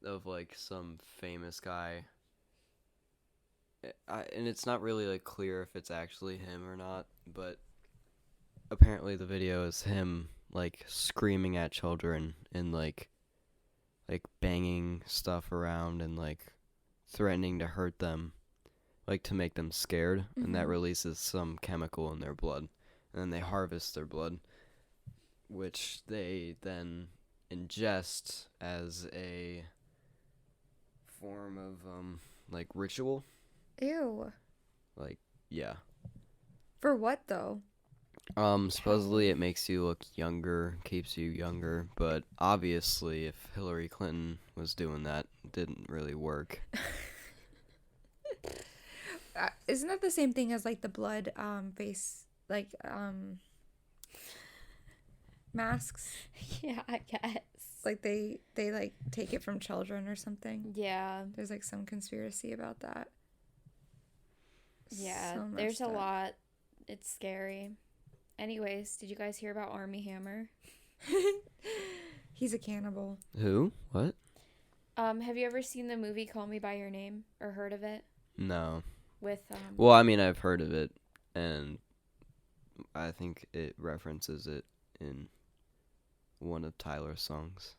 Of like some famous guy. And it's not really like clear if it's actually him or not, but apparently the video is him like screaming at children and like banging stuff around and like threatening to hurt them, like to make them scared, and that releases some chemical in their blood, and then they harvest their blood, which they then ingest as a form of like ritual. Ew. Like, yeah. For what though? Supposedly it makes you look younger, keeps you younger, but obviously if Hillary Clinton was doing that, it didn't really work. Isn't that the same thing as like the blood face like masks? Yeah, I guess. Like they like take it from children or something. Yeah. There's like some conspiracy about that. Yeah, So there's a messed up. lot. It's scary. Anyways, did you guys hear about Army Hammer? He's a cannibal. Who? What? Have you ever seen the movie Call Me by Your Name or heard of it? No. With Well, I mean, I've heard of it, and I think it references it in one of Tyler's songs.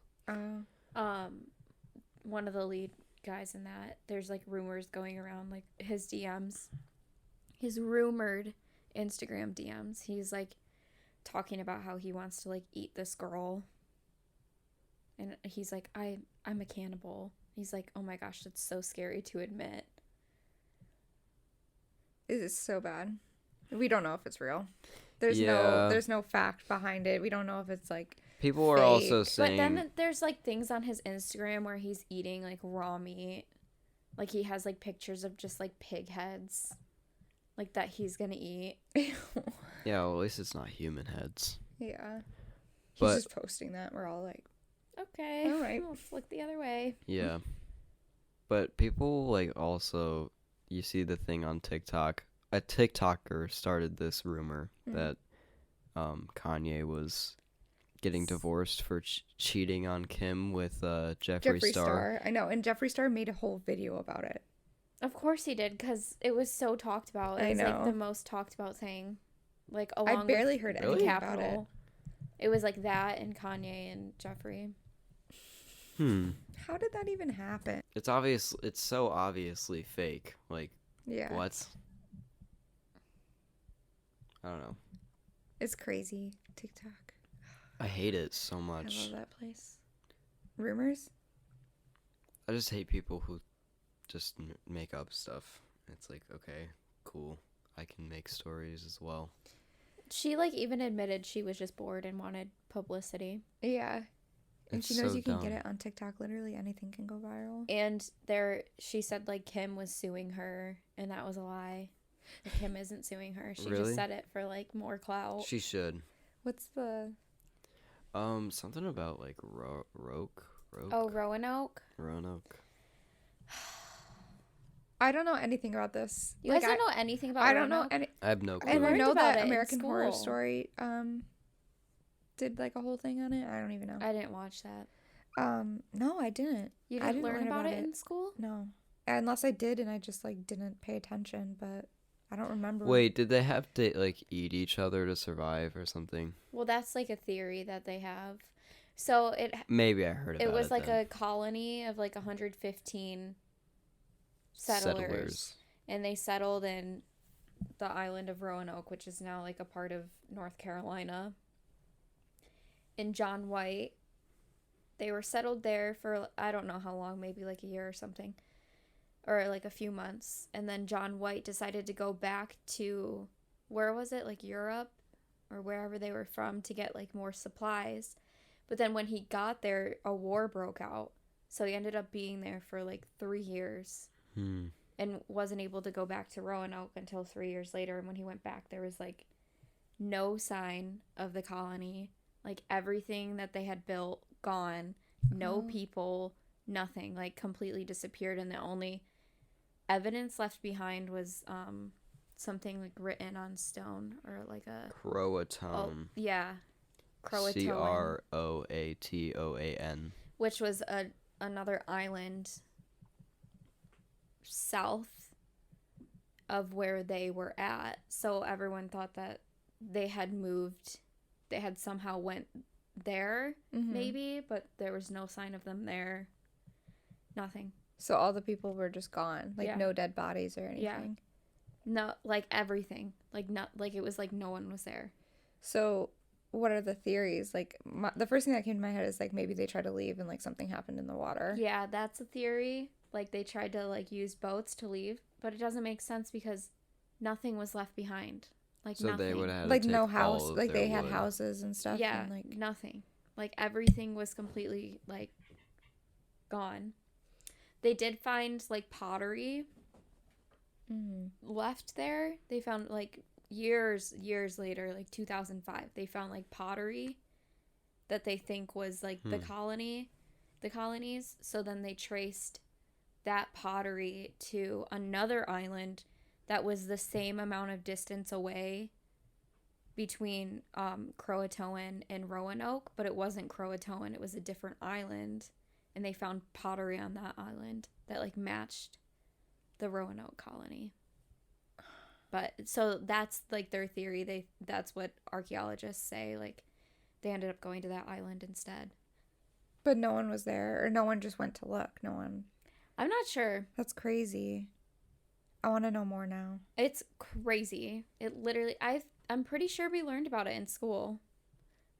one of the lead guys in that. There's like rumors going around like his DMs. His rumored Instagram DMs. He's like talking about how he wants to like eat this girl. And he's like, I'm a cannibal. He's like, oh my gosh, that's so scary to admit. It is so bad. We don't know if it's real. There's no fact behind it. We don't know if it's like People are fake. also saying... But then there's like things on his Instagram where he's eating like raw meat. Like he has like pictures of just like pig heads. Like that he's gonna eat. Yeah, well, at least it's not human heads. Yeah. He's But- just posting that. We're all like, Okay. All right. Let's look the other way. Yeah. But people, like, also... You see the thing on TikTok. A TikToker started this rumor that Kanye was getting divorced for cheating on Kim with Jeffree Star. I know. And Jeffree Star made a whole video about it. Of course he did, because it was so talked about. It I was like know. the most talked about thing. Like along I barely with heard the anything Capitol. about it. It was like that and Kanye and Jeffree. How did that even happen? It's obvious. It's so obviously fake. Like, Yeah. what? I don't know. It's crazy. TikTok. I hate it so I much. love that place. Rumors? I just hate people who just make up stuff. It's like, okay, cool. I can make stories as well. She like even admitted she was just bored and wanted publicity. Yeah. And It's she knows so you can dumb. get it on TikTok. Literally anything can go viral. And she said like Kim was suing her, and that was a lie. Like, Kim isn't suing her. She Really? just said it for like more clout. She should. What's the... Something about like Roanoke. Oh, Roanoke. Roanoke. I don't know anything about this. You guys don't know anything about I don't know Roanoke? any... I have no clue. And I learned know about that it in American Horror school. Story did like a whole thing on it. I don't even know. I didn't watch that. No, I didn't. You I didn't didn't learn about it in school? No. Unless I did and I just like didn't pay attention, but I don't remember. Wait, did they have to like eat each other to survive or something? Well, that's like a theory that they have. So Maybe I heard about it. it was like then. a colony of like 115 settlers. And they settled in the island of Roanoke, which is now like a part of North Carolina. And John White, they were settled there for I don't know how long, maybe like a year or something, or like a few months. And then John White decided to go back to, where was it, like Europe or wherever they were from, to get like more supplies. But then when he got there, a war broke out. So he ended up being there for like 3 years. And wasn't able to go back to Roanoke until 3 years later. And when he went back, there was like no sign of the colony. Like everything that they had built, gone. No people, nothing. Like completely disappeared. And the only evidence left behind was something like written on stone, or like a... Croatoan. Oh, yeah. Croatoan. Croatoan. Which was another island south of where they were at. So everyone thought that they had moved, they had somehow went there, maybe, but there was no sign of them there. Nothing. So all the people were just gone, like no dead bodies or anything. Yeah. No, like everything, like not like it was like no one was there. So what are the theories? Like the first thing that came to my head is like maybe they tried to leave and like something happened in the water. Yeah, that's a theory. Like they tried to like use boats to leave, but it doesn't make sense because nothing was left behind. Like So nothing. they would have Like to no take house, all of like their they had wood. houses and stuff. Yeah, and, like nothing. Like everything was completely like gone. They did find like pottery left there. They found like years later, like 2005, they found like pottery that they think was like the colonies. So then they traced that pottery to another island that was the same amount of distance away between Croatoan and Roanoke, but it wasn't Croatoan, it was a different island, and they found pottery on that island that like matched the Roanoke colony. But so that's like their theory. That's what archaeologists say, like they ended up going to that island instead. But no one was there, or no one just went to look. No one. I'm not sure. That's crazy. I want to know more now. It's crazy. It literally, I'm pretty sure we learned about it in school,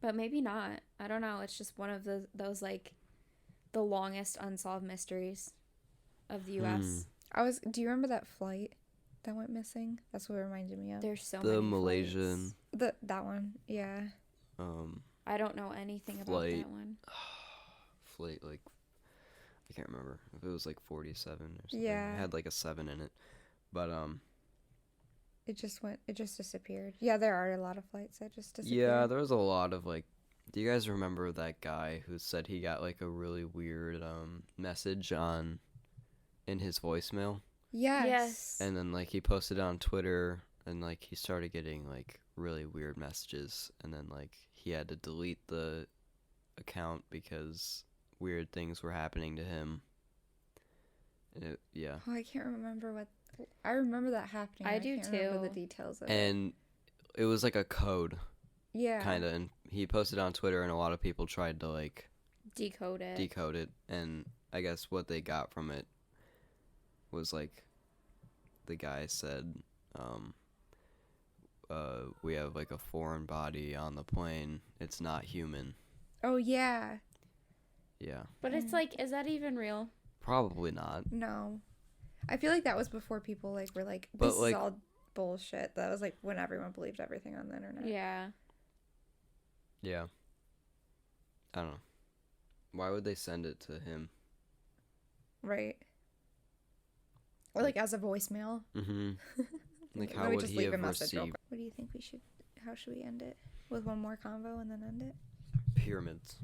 but maybe not. I don't know. It's just one of those like the longest unsolved mysteries of the U.S. Do you remember that flight that went missing? That's what it reminded me of. There's so many The Malaysian. flights. That one, yeah. I don't know anything about Flight. that one. Flight, like, I can't remember if it was like 47 or something. Yeah. It had like a 7 in it. But It just disappeared. Yeah, there are a lot of flights that just disappeared. yeah, there was a lot of like, do you guys remember that guy who said he got like a really weird message in his voicemail? Yes. And then like he posted it on Twitter, and like he started getting like really weird messages, and then like he had to delete the account because weird things were happening to him. Yeah. Oh, I can't remember what. I remember that happening. I do can't remember too. the details of it. And it was like a code, Yeah. kind of, and he posted on Twitter, and a lot of people tried to like decode it. And I guess what they got from it was like the guy said, we have like a foreign body on the plane. It's not human. Oh yeah. Yeah. But it's like, is that even real? Probably not. No. I feel like that was before people like were like, But, this like, is all bullshit. That was like when everyone believed everything on the internet. Yeah. Yeah. I don't know. Why would they send it to him? Right. Or like as a voicemail. Mm-hmm. Like, how Let me would just he leave a have message real received quick. What do you think we should? How should we end it? With one more convo and then end it. pyramids?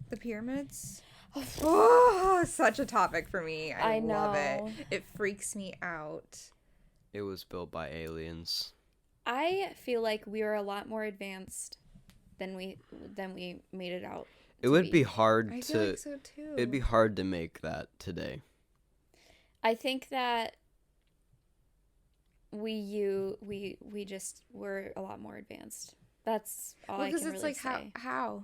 The pyramids. Oh, such a topic for me. I love know. it. It freaks me out. It was built by aliens. I feel like we are a lot more advanced than we made it out. It would be hard I to. feel like so too. It'd be hard to make that today. I think that we're a lot more advanced. That's all I can really it's like say. how?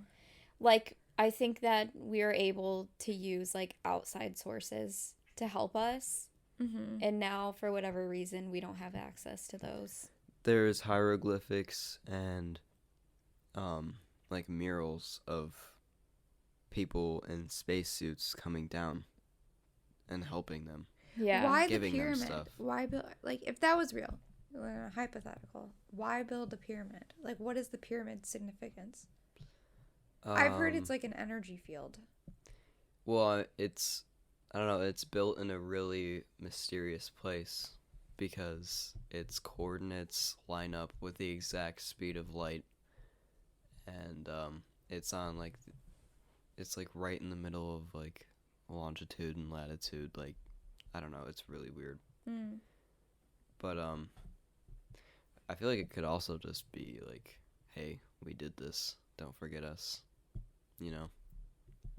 Like, I think that we are able to use like outside sources to help us, and now for whatever reason we don't have access to those. There's hieroglyphics and like murals of people in spacesuits coming down and helping them. Yeah. Why the Giving them pyramid? stuff. Why build? Like, if that was real, hypothetical. Why build a pyramid? Like, what is the pyramid's significance? I've heard it's like an energy field. Well, I don't know, it's built in a really mysterious place because its coordinates line up with the exact speed of light, and it's on like, it's like right in the middle of like longitude and latitude. Like, I don't know, it's really weird. But I feel like it could also just be like, hey, we did this, don't forget us, you know.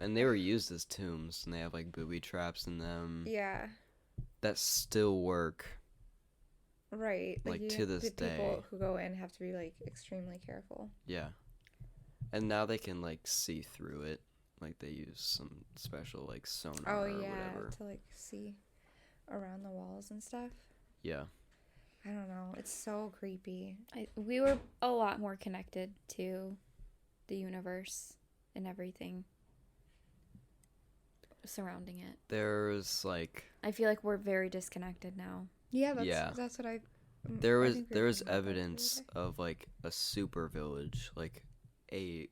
And they were used as tombs, and they have like booby traps in them Yeah. that still work. Right. Like, to this the day. people who go in have to be like extremely careful. Yeah. And now they can like see through it. Like, they use some special like sonar or whatever. To like see around the walls and stuff. Yeah. I don't know. It's so creepy. We were a lot more connected to the universe and everything surrounding it. There's like I feel like we're very disconnected now. Yeah, Yeah. that's what I. there I was think we there were was talking about that the other evidence day. of like a super village, like a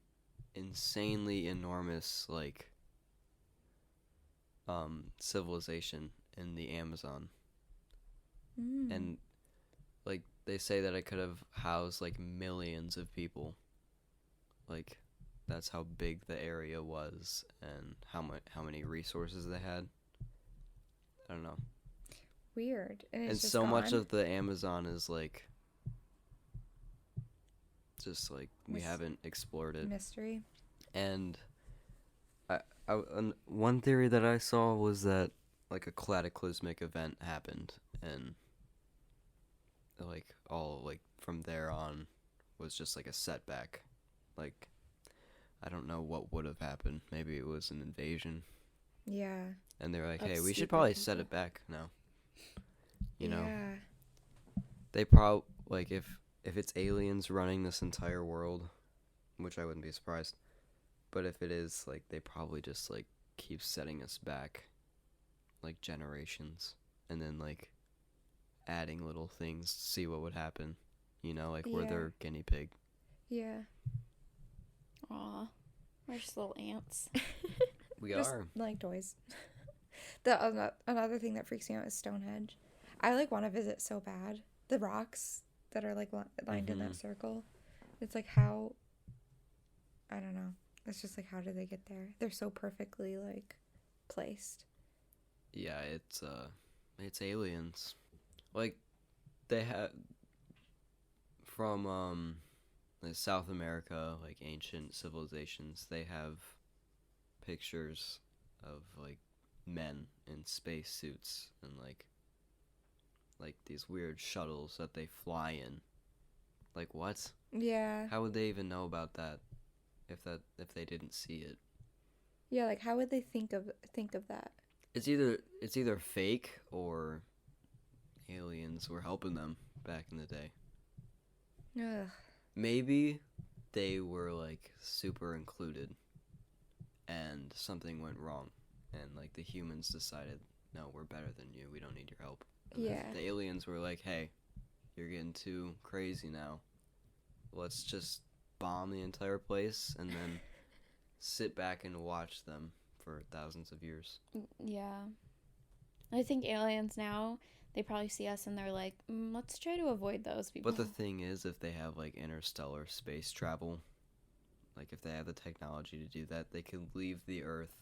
insanely enormous like civilization in the Amazon. And like they say that it could have housed like millions of people. Like, that's how big the area was and how many resources they had. I don't know. Weird. And And it's just so much gone? of the Amazon is like just like we haven't explored it. Mystery. And one theory that I saw was that like a cataclysmic event happened, and like all like from there on was just like a setback. Like, I don't know what would have happened. Maybe it was an invasion, Yeah. and they're like, Of hey, we should stupid probably set people. it back now. You know, Yeah. they probably like if it's aliens running this entire world, which I wouldn't be surprised. But if it is, like, they probably just like keep setting us back like generations, and then like adding little things to see what would happen. You know, like we're Yeah. their guinea pig. Yeah. Aw, we're just little ants. We Just are. like toys. Another thing that freaks me out is Stonehenge. I like want to visit so bad. The rocks that are like lined in that circle. It's like how. I don't know. It's just like, how did they get there? They're so perfectly like placed. Yeah, it's aliens. Like, they have from like South America, like ancient civilizations, they have pictures of like men in space suits and like these weird shuttles that they fly in. Like, what? Yeah. How would they even know about that if they didn't see it? Yeah, like how would they think of that? It's either fake or aliens were helping them back in the day. Ugh. Maybe they were like super included and something went wrong and like the humans decided, no, we're better than you, we don't need your help. And Yeah. the aliens were like, hey, you're getting too crazy now, let's just bomb the entire place and then sit back and watch them for thousands of years. Yeah. I think aliens now, they probably see us and they're like, let's try to avoid those people. But the thing is, if they have like interstellar space travel, like if they have the technology to do that, they could leave the Earth,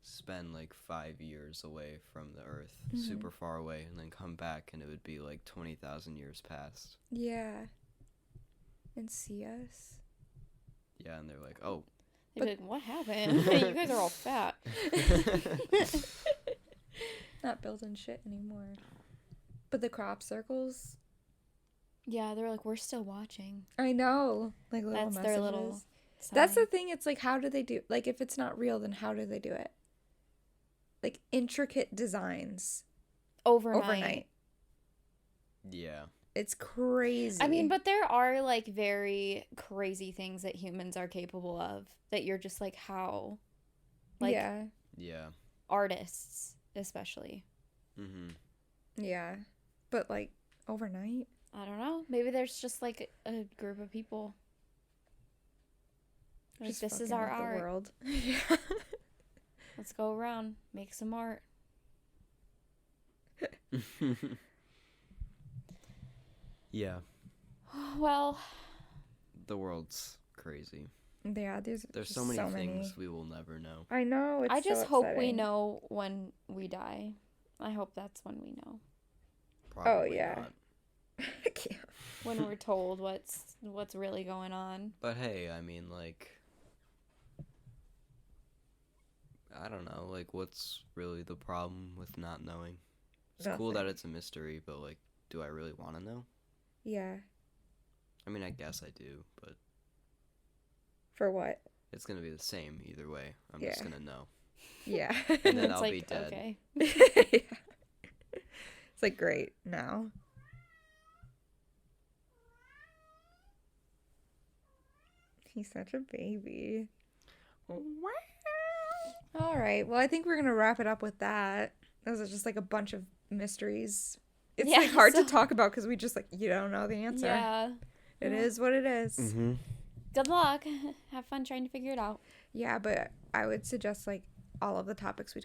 spend like 5 years away from the Earth, super far away, and then come back and it would be like 20,000 years past. Yeah. And see us. Yeah, and they're like, oh. They'd be like, what happened? You guys are all fat. Not building shit anymore. But the crop circles. Yeah, they're like, we're still watching. I know. Like little That's messages. their little sign. That's the thing. It's like, how do they do? Like, if it's not real, then how do they do it? Like intricate designs. Overnight. Yeah. It's crazy. I mean, but there are like very crazy things that humans are capable of that you're just like, how? Like, Yeah. artists, especially. Mm-hmm. Yeah. But like overnight? I don't know. Maybe there's just like a group of people. Like, Just this is fucking our with the art. world. Yeah. Let's go around, make some art. Yeah. Well, The world's crazy. Yeah, There's just so many things we will never know. I know. It's I just so hope we upsetting. know when we die. I hope that's when we know. Probably yeah. not. I can't. When we're told what's really going on. But hey, I mean, like, I don't know, like, what's really the problem with not knowing? It's cool that Nothing. it's a mystery, but, like, do I really want to know? Yeah. I mean, I guess I do, but For what? it's going to be the same either way. I'm just Yeah. going to know. Yeah. And then It's I'll like, be dead. okay. Yeah. It's like great now. He's such a baby. All right. Well, I think we're gonna wrap it up with that. Those are just like a bunch of mysteries. It's Yeah, like hard so- to talk about because we just like you don't know the answer. Yeah. It is what it is. Mm-hmm. Good luck. Have fun trying to figure it out. Yeah, but I would suggest like all of the topics we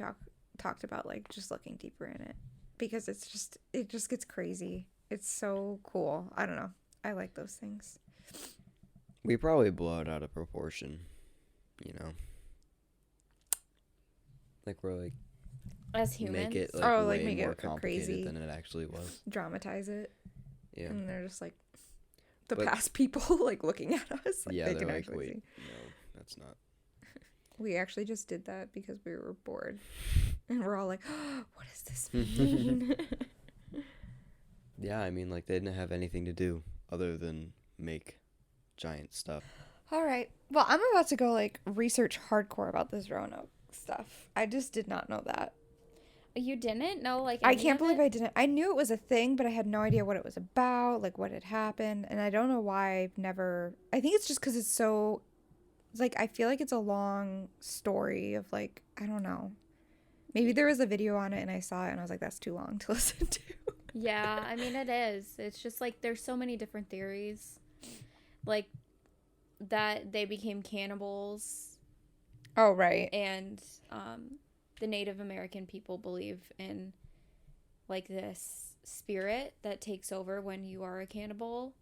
talked about, like just looking deeper in it because it just gets crazy. It's so cool. I don't know. I like those things. We probably blow it out of proportion, you know? Like, we're like, As humans. make it like, Oh, like, way make more it complicated crazy. than it actually was. Dramatize it. Yeah. And they're just like the But- past people like looking at us. Like, Yeah, they they're can like, actually wait, see. no, that's not. We actually just did that because we were bored. And we're all like, oh, what does this mean? Yeah, I mean, like, they didn't have anything to do other than make giant stuff. All right. Well, I'm about to go like research hardcore about this Roanoke stuff. I just did not know that. You didn't know, like, I any can't of believe it? I didn't. I knew it was a thing, but I had no idea what it was about, like what had happened. And I don't know why I've never. I think it's just because it's so. Like, I feel like it's a long story of like, I don't know. Maybe there was a video on it and I saw it and I was like, that's too long to listen to. Yeah, I mean, it is. It's just like there's so many different theories. Like, that they became cannibals Oh, right. and the Native American people believe in like this spirit that takes over when you are a cannibal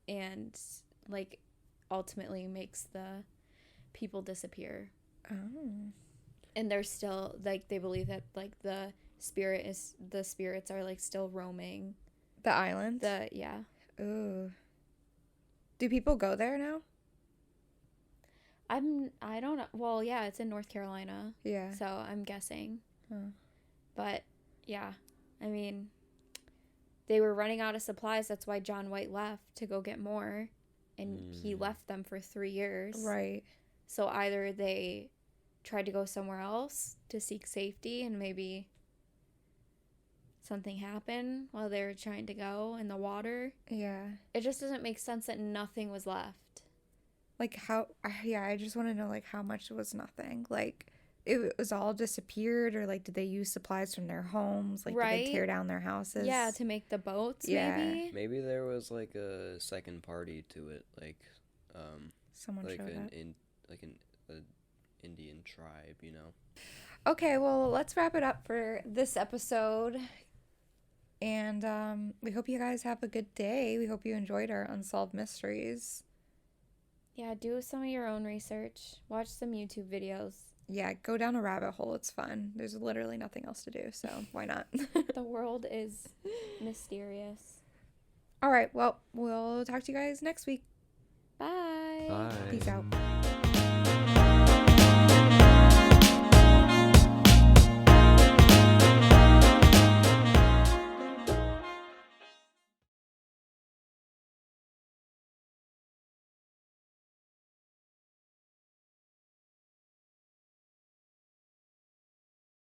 and like ultimately makes the people disappear. Oh. And they're still like they believe that like the spirits are like still roaming The island? yeah. Ooh. Do people go there now? I don't know. Well, yeah, it's in North Carolina. Yeah. So I'm guessing. Oh. But yeah, I mean, they were running out of supplies. That's why John White left to go get more. And he left them for 3 years. Right. So either they tried to go somewhere else to seek safety, and maybe something happened while they were trying to go in the water. Yeah. It just doesn't make sense that nothing was left. Like, how, yeah, I just want to know, like, how much was nothing. Like, it was all disappeared, or, like, did they use supplies from their homes? Like, Right? did they tear down their houses? Yeah, to make the boats, Yeah. maybe? Maybe there was like a second party to it, like Someone like showed up. an Indian tribe, you know. Okay, well, let's wrap it up for this episode. And we hope you guys have a good day. We hope you enjoyed our Unsolved Mysteries. Yeah, do some of your own research. Watch some YouTube videos. Yeah, go down a rabbit hole. It's fun. There's literally nothing else to do, so why not? The world is mysterious. All right, well, we'll talk to you guys next week. Bye. Bye. Peace out.